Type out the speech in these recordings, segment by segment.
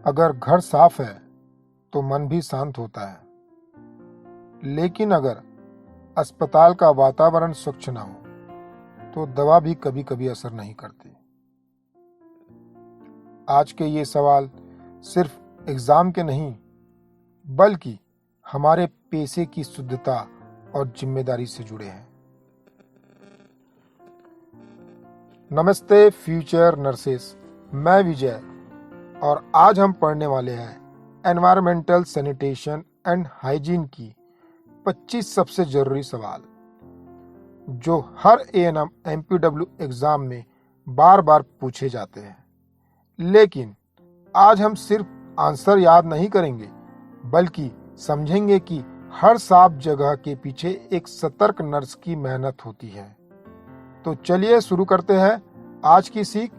अगर घर साफ है तो मन भी शांत होता है, लेकिन अगर अस्पताल का वातावरण स्वच्छ ना हो तो दवा भी कभी कभी असर नहीं करती। आज के ये सवाल सिर्फ एग्जाम के नहीं, बल्कि हमारे पेशे की शुद्धता और जिम्मेदारी से जुड़े हैं। नमस्ते फ्यूचर नर्सेस, मैं विजय और आज हम पढ़ने वाले हैं एनवायरमेंटल सैनिटेशन एंड हाइजीन की 25 सबसे जरूरी सवाल जो हर एएनएम एमपीडब्ल्यू एग्जाम में बार बार पूछे जाते हैं। लेकिन आज हम सिर्फ आंसर याद नहीं करेंगे, बल्कि समझेंगे कि हर साफ जगह के पीछे एक सतर्क नर्स की मेहनत होती है। तो चलिए शुरू करते हैं आज की सीख,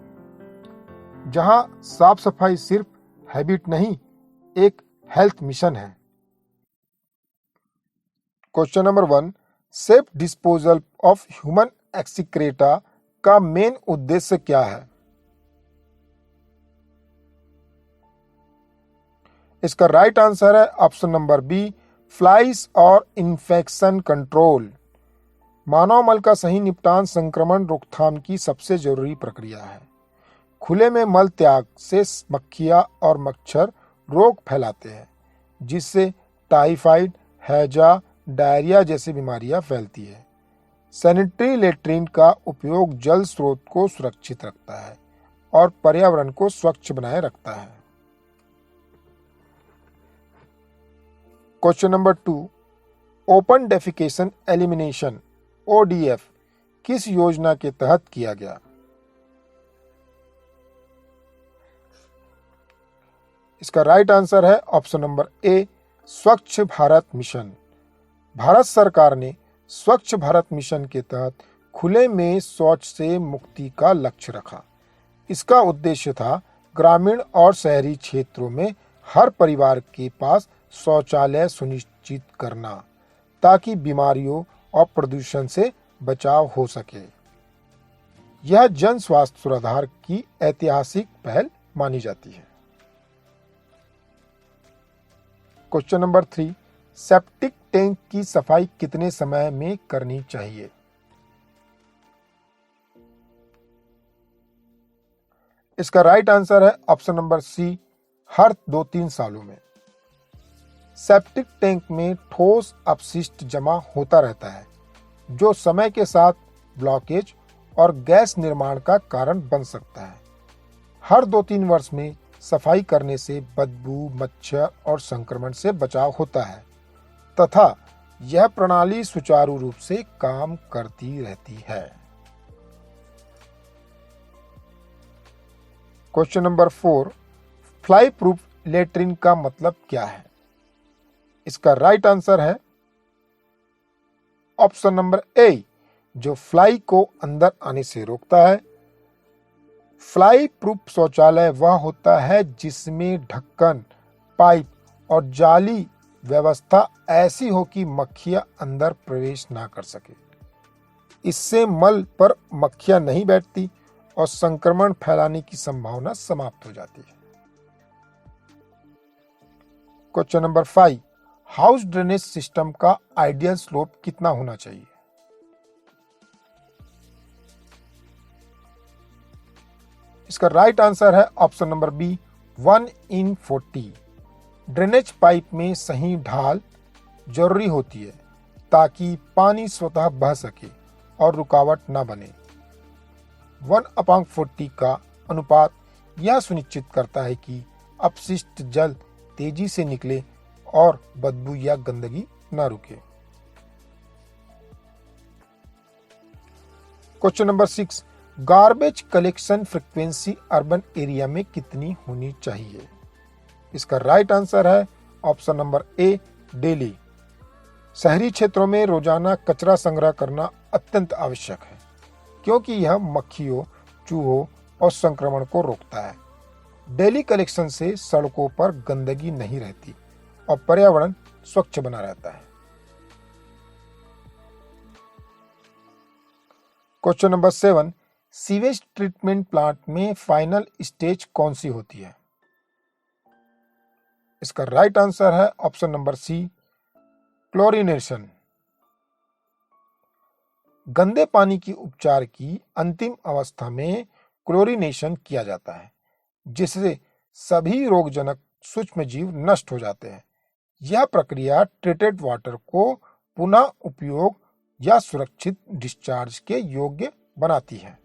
जहां साफ सफाई सिर्फ हैबिट नहीं, एक हेल्थ मिशन है। Question number 1, safe disposal of human excreta का मेन उद्देश्य क्या है? इसका राइट आंसर है ऑप्शन नंबर बी, फ्लाइज और इन्फेक्शन कंट्रोल। मानव मल का सही निपटान संक्रमण रोकथाम की सबसे जरूरी प्रक्रिया है। खुले में मल त्याग से मक्खियां और मच्छर रोग फैलाते हैं, जिससे टाइफाइड, हैजा, डायरिया जैसी बीमारियां फैलती है। सैनिटरी लेट्रिन का उपयोग जल स्रोत को सुरक्षित रखता है और पर्यावरण को स्वच्छ बनाए रखता है। Question number 2, open defecation elimination ODF किस योजना के तहत किया गया? इसका राइट आंसर है ऑप्शन नंबर ए, स्वच्छ भारत मिशन। भारत सरकार ने स्वच्छ भारत मिशन के तहत खुले में शौच से मुक्ति का लक्ष्य रखा। इसका उद्देश्य था ग्रामीण और शहरी क्षेत्रों में हर परिवार के पास शौचालय सुनिश्चित करना, ताकि बीमारियों और प्रदूषण से बचाव हो सके। यह जन स्वास्थ्य सुधार की ऐतिहासिक पहल मानी जाती है। क्वेश्चन नंबर 3, सेप्टिक टैंक की सफाई कितने समय में करनी चाहिए? इसका राइट आंसर है ऑप्शन नंबर सी, हर 2-3 सालों में। सेप्टिक टैंक में ठोस अपशिष्ट जमा होता रहता है, जो समय के साथ ब्लॉकेज और गैस निर्माण का कारण बन सकता है। हर 2-3 वर्ष में सफाई करने से बदबू, मच्छर और संक्रमण से बचाव होता है तथा यह प्रणाली सुचारू रूप से काम करती रहती है। Question number 4, fly proof latrine का मतलब क्या है? इसका राइट आंसर है ऑप्शन नंबर ए, जो फ्लाई को अंदर आने से रोकता है। फ्लाई प्रूफ शौचालय वह होता है जिसमें ढक्कन, पाइप और जाली व्यवस्था ऐसी हो कि मक्खियां अंदर प्रवेश ना कर सके। इससे मल पर मक्खियां नहीं बैठती और संक्रमण फैलाने की संभावना समाप्त हो जाती है। Question number 5, house drainage system का आइडियल स्लोप कितना होना चाहिए? इसका राइट आंसर है option number B, 1/40। Drainage pipe में सही ढाल जरूरी होती है ताकि पानी स्वतः बह सके और रुकावट न बने। 1/40 का अनुपात यह सुनिश्चित करता है कि अपशिष्ट जल तेजी से निकले और बदबू या गंदगी न रुके। Question number 6, garbage collection frequency urban area में कितनी होनी चाहिए? इसका राइट आंसर है ऑप्शन नंबर ए, डेली। शहरी क्षेत्रों में रोजाना कचरा संग्रह करना अत्यंत आवश्यक है, क्योंकि यह मक्खियों, चूहों और संक्रमण को रोकता है। डेली कलेक्शन से सड़कों पर गंदगी नहीं रहती और पर्यावरण स्वच्छ बना रहता है। Question number 7, sewage treatment plant में फाइनल स्टेज कौन सी होती है? इसका राइट आंसर है ऑप्शन नंबर सी, क्लोरीनेशन। गंदे पानी की उपचार की अंतिम अवस्था में क्लोरीनेशन किया जाता है, जिससे सभी रोगजनक सूक्ष्मजीव नष्ट हो जाते हैं। यह प्रक्रिया ट्रीटेड वाटर को पुनः उपयोग या सुरक्षित डिस्चार्ज के योग्य बनाती है।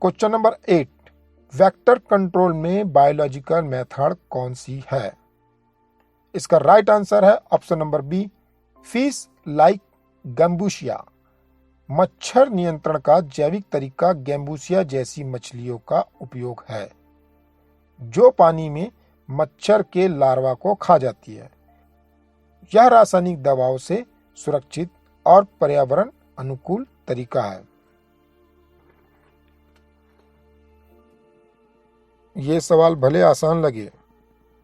क्वेश्चन नंबर 8, वेक्टर कंट्रोल में बायोलॉजिकल मेथड कौन सी है? इसका राइट आंसर है option number B, fish like Gambusia. मच्छर नियंत्रण का जैविक तरीका गैम्बूसिया जैसी मछलियों का उपयोग है, जो पानी में मच्छर के लार्वा को खा जाती है। यह रासायनिक दवाओं से सुरक्षित और पर्यावरण अनुकूल तरीका है। ये सवाल भले आसान लगे,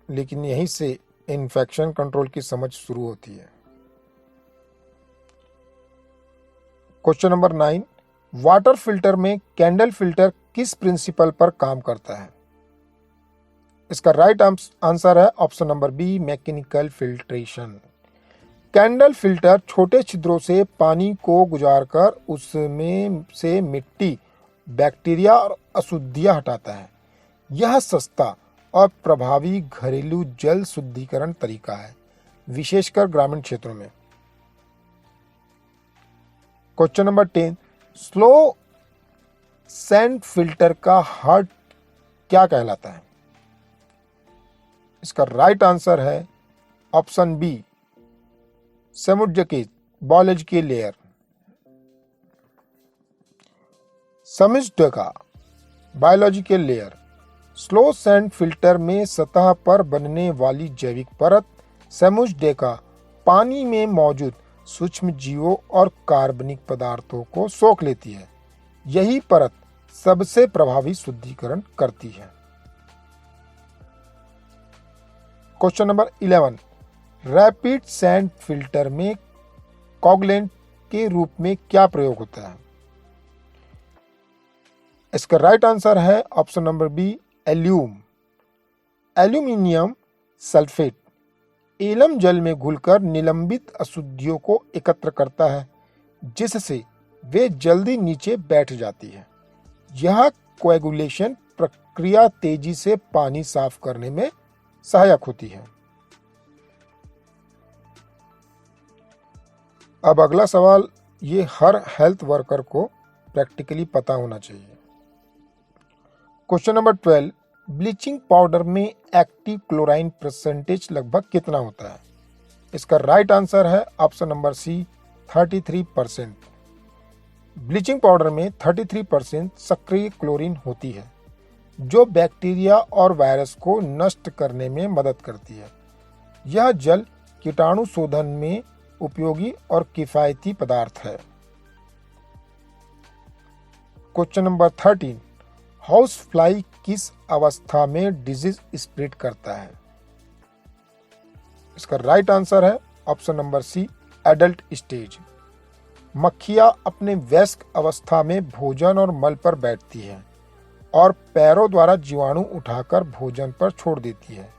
लेकिन यहीं से इन्फेक्शन कंट्रोल की समझ शुरू होती है। क्वेश्चन नंबर 9, वाटर फिल्टर में कैंडल फिल्टर किस प्रिंसिपल पर काम करता है? इसका राइट आंसर है option number B, mechanical filtration. Candle filter छोटे छिद्रों से पानी को गुजारकर उसमें से मिट्टी, बैक्टीरिया और अशुद्धियां हटाता है। यह सस्ता और प्रभावी घरेलू जल शुद्धिकरण तरीका है, विशेषकर ग्रामीण क्षेत्रों में। Question number 10, slow sand filter का हार्ट क्या कहलाता है? इसका राइट आंसर है ऑप्शन बी, समुद्र बायोलॉजिकल लेयर। समुद्र का biological layer slow sand filter में सतह पर बनने वाली जैविक परत समुद्र का पानी में मौजूद सूक्ष्म जीवों और कार्बनिक पदार्थों को सोख लेती है। यही परत सबसे प्रभावी शुद्धिकरण करती है। Question number 11, rapid sand filter में कॉगुलेंट के रूप में क्या प्रयोग होता है? इसका राइट आंसर है option number B, aluminium sulphate alum जल में घुलकर निलंबित अशुद्धियों को एकत्र करता है, जिससे वे जल्दी नीचे बैठ जाती है। यह कोएगुलेशन प्रक्रिया तेजी से पानी साफ करने में सहायक होती है। अब अगला सवाल, ये हर हेल्थ वर्कर को प्रैक्टिकली पता होना चाहिए। क्वेश्चन नंबर 12, ब्लीचिंग पाउडर में एक्टिव क्लोराइन परसेंटेज लगभग कितना होता है? इसका राइट आंसर है option number C, 33%। Bleaching powder में 33% सक्रिय क्लोरीन होती है, जो बैक्टीरिया और वायरस को नष्ट करने में मदद करती है। यह जल कीटाणु शोधन में उपयोगी और किफायती पदार्थ है। क्वेश्चन नंबर 13, हाउस फ्लाई किस अवस्था में डिजीज स्प्रेड करता है? इसका राइट आंसर है option number C, adult stage. मक्खियां अपने वयस्क अवस्था में भोजन और मल पर बैठती हैं और पैरों द्वारा जीवाणु उठाकर भोजन पर छोड़ देती है।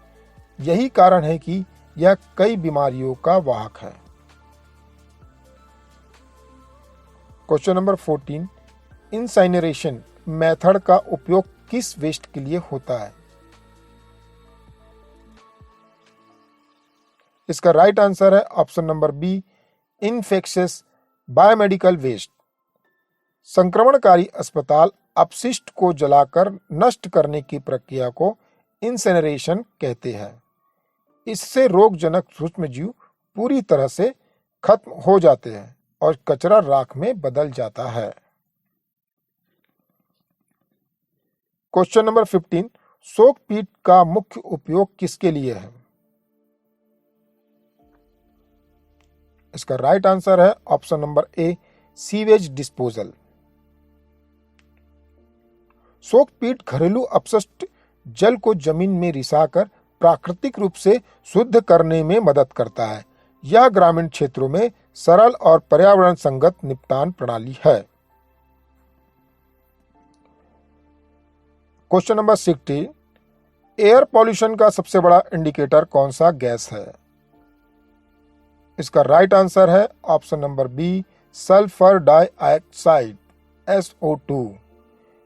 यही कारण है कि यह कई बीमारियों का वाहक है। क्वेश्चन नंबर 14, इंसाइनरेशन मेथड का उपयोग किस वेस्ट के लिए होता है? इसका राइट आंसर है option number B, infectious biomedical waste. संक्रमणकारी अस्पताल अपशिष्ट को जलाकर नष्ट करने की प्रक्रिया को इंसिनरेशन कहते हैं। इससे रोगजनक सूक्ष्मजीव पूरी तरह से खत्म हो जाते हैं और कचरा राख में बदल जाता है। क्वेश्चन नंबर 15, शोक पीट का मुख्य उपयोग किसके लिए है? इसका राइट आंसर है option number A, sewage disposal. शोक पीट घरेलू अपशिष्ट जल को जमीन में रिसाकर प्राकृतिक रूप से शुद्ध करने में मदद करता है। यह ग्रामीण क्षेत्रों में सरल और पर्यावरण संगत निपटान प्रणाली है। क्वेश्चन नंबर 16, एयर पॉल्यूशन का सबसे बड़ा इंडिकेटर कौन सा गैस है? इसका राइट आंसर है option number B, sulphur dioxide SO2।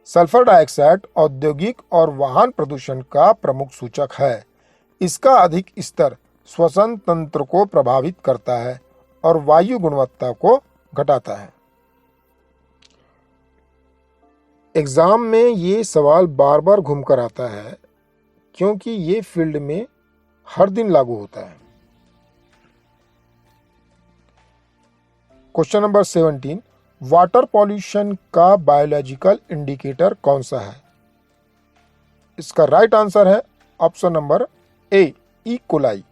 Sulphur dioxide औद्योगिक और वाहन प्रदूषण का प्रमुख सूचक है। इसका अधिक स्तर श्वसन तंत्र को प्रभावित करता है और वायु गुणवत्ता को घटाता है। एग्जाम में ये सवाल बार बार घूमकर आता है क्योंकि ये फील्ड में हर दिन लागू होता है। क्वेश्चन नंबर 17, वाटर पॉल्यूशन का बायोलॉजिकल इंडिकेटर कौन सा है? इसका राइट आंसर है option number A, E coli.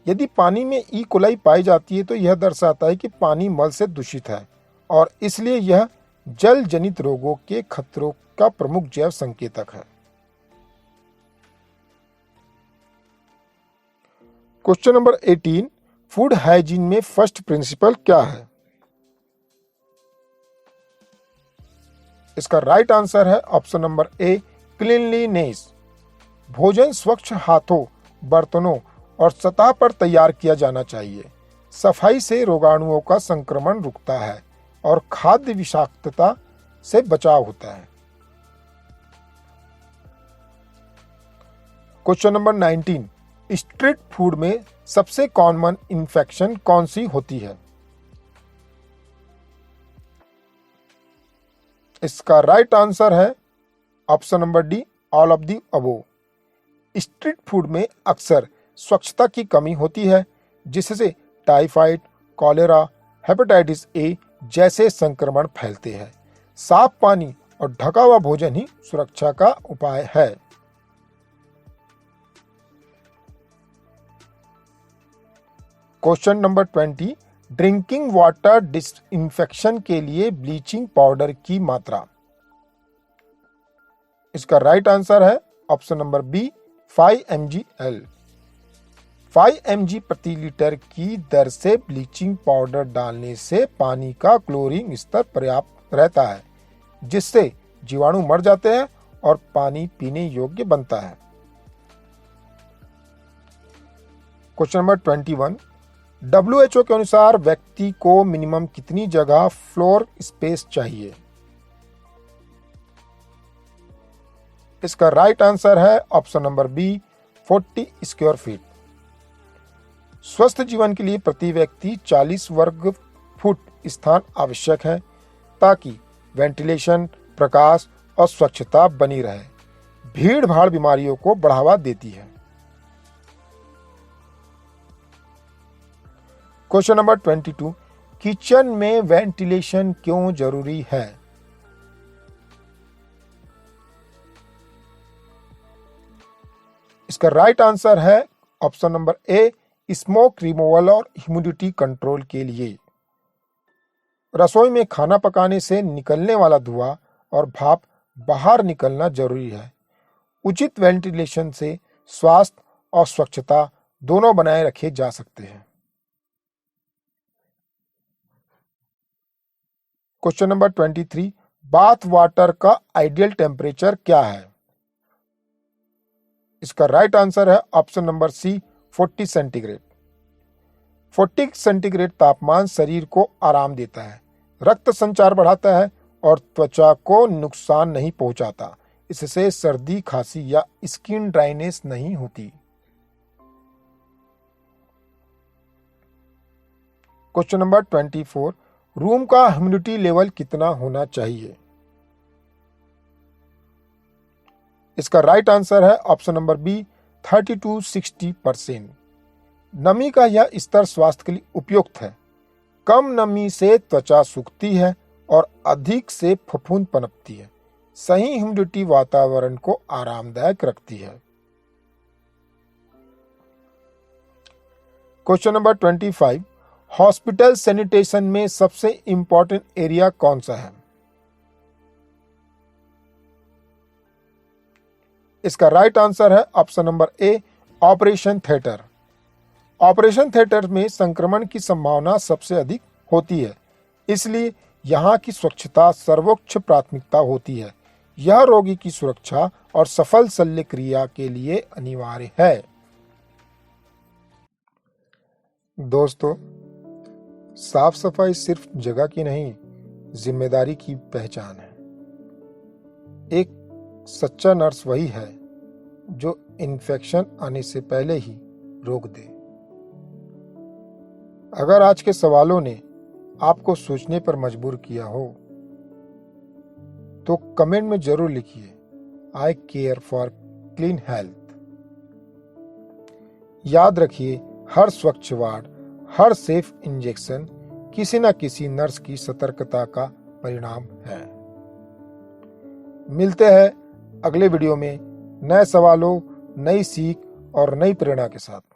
यदि पानी में ई कोलाई पाई जाती है तो यह दर्शाता है कि पानी मल से दूषित है और इसलिए यह जल जनित रोगों के खतरों का प्रमुख जैव संकेतक है। क्वेश्चन नंबर 18, फूड हाइजीन में फर्स्ट प्रिंसिपल क्या है? इसका राइट आंसर है ऑप्शन नंबर ए, क्लीनलीनेस। भोजन स्वच्छ हाथों, बर्तनों और सतह पर तैयार किया जाना चाहिए। सफाई से रोगाणुओं का संक्रमण रुकता है और खाद्य विषाक्तता से बचाव होता है। क्वेश्चन नंबर 19, स्ट्रीट फूड में सबसे कॉमन इन्फेक्शन कौन सी होती है? इसका राइट आंसर है option number D, all of the above. Street food में अक्सर स्वच्छता की कमी होती है जिससे टाइफाइड, कॉलेरा, हेपेटाइटिस ए जैसे संक्रमण फैलते हैं। साफ पानी और ढका हुआ भोजन ही सुरक्षा का उपाय है। Question number 20, drinking water disinfection के लिए ब्लीचिंग पाउडर की मात्रा। इसका राइट आंसर है option number B, 5 mgl। 5 mg प्रति लीटर की दर से ब्लीचिंग पाउडर डालने से पानी का क्लोरीन स्तर पर्याप्त रहता है जिससे जीवाणु मर जाते हैं और पानी पीने योग्य बनता है। क्वेश्चन नंबर 21, WHO के अनुसार व्यक्ति को मिनिमम कितनी जगह फ्लोर स्पेस चाहिए? इसका राइट आंसर है option number B, 40 square feet. स्वस्थ जीवन के लिए प्रति व्यक्ति 40 वर्ग फुट स्थान आवश्यक है ताकि वेंटिलेशन, प्रकाश और स्वच्छता बनी रहे। भीड़ भाड़ बीमारियों को बढ़ावा देती है। क्वेश्चन नंबर 22, किचन में वेंटिलेशन क्यों जरूरी है? इसका राइट आंसर है option number A, smoke removal और ह्यूमिडिटी कंट्रोल के लिए। रसोई में खाना पकाने से निकलने वाला धुआं और भाप बाहर निकलना जरूरी है। उचित वेंटिलेशन से स्वास्थ्य और स्वच्छता दोनों बनाए रखे जा सकते हैं। क्वेश्चन नंबर 23, बाथ वाटर का आइडियल टेम्परेचर क्या है? इसका राइट आंसर है option number C, 40 centigrade. 40 centigrade तापमान शरीर को आराम देता है, रक्त संचार बढ़ाता है और त्वचा को नुकसान नहीं पहुंचाता। इससे सर्दी, खांसी या स्किन ड्राइनेस नहीं होती। क्वेश्चन नंबर 24, रूम का ह्यूमिडिटी लेवल कितना होना चाहिए? इसका राइट आंसर है ऑप्शन नंबर बी, 30 to 60%। नमी का यह स्तर स्वास्थ्य के लिए उपयुक्त है। कम नमी से त्वचा सूखती है और अधिक से फफूंद पनपती है। सही ह्यूमिडिटी वातावरण को आरामदायक रखती है। क्वेश्चन नंबर 25, हॉस्पिटल सैनिटेशन में सबसे इंपॉर्टेंट एरिया कौन सा है? इसका राइट आंसर है option number A, operation theatre. Operation theatre में संक्रमण की संभावना सबसे अधिक होती है, इसलिए यहाँ की स्वच्छता सर्वोच्च प्राथमिकता होती है। यह रोगी की सुरक्षा और सफल शल्य क्रिया के लिए अनिवार्य है। दोस्तों, साफ सफाई सिर्फ जगह की नहीं, जिम्मेदारी की पहचान है। एक सच्चा नर्स वही है जो इन्फेक्शन आने से पहले ही रोक दे। अगर आज के सवालों ने आपको सोचने पर मजबूर किया हो तो कमेंट में जरूर लिखिए, आई केयर फॉर क्लीन हेल्थ। याद रखिए, हर स्वच्छ वार्ड, हर सेफ इंजेक्शन किसी न किसी नर्स की सतर्कता का परिणाम है। मिलते हैं अगले वीडियो में नए सवालों, नई सीख और नई प्रेरणा के साथ।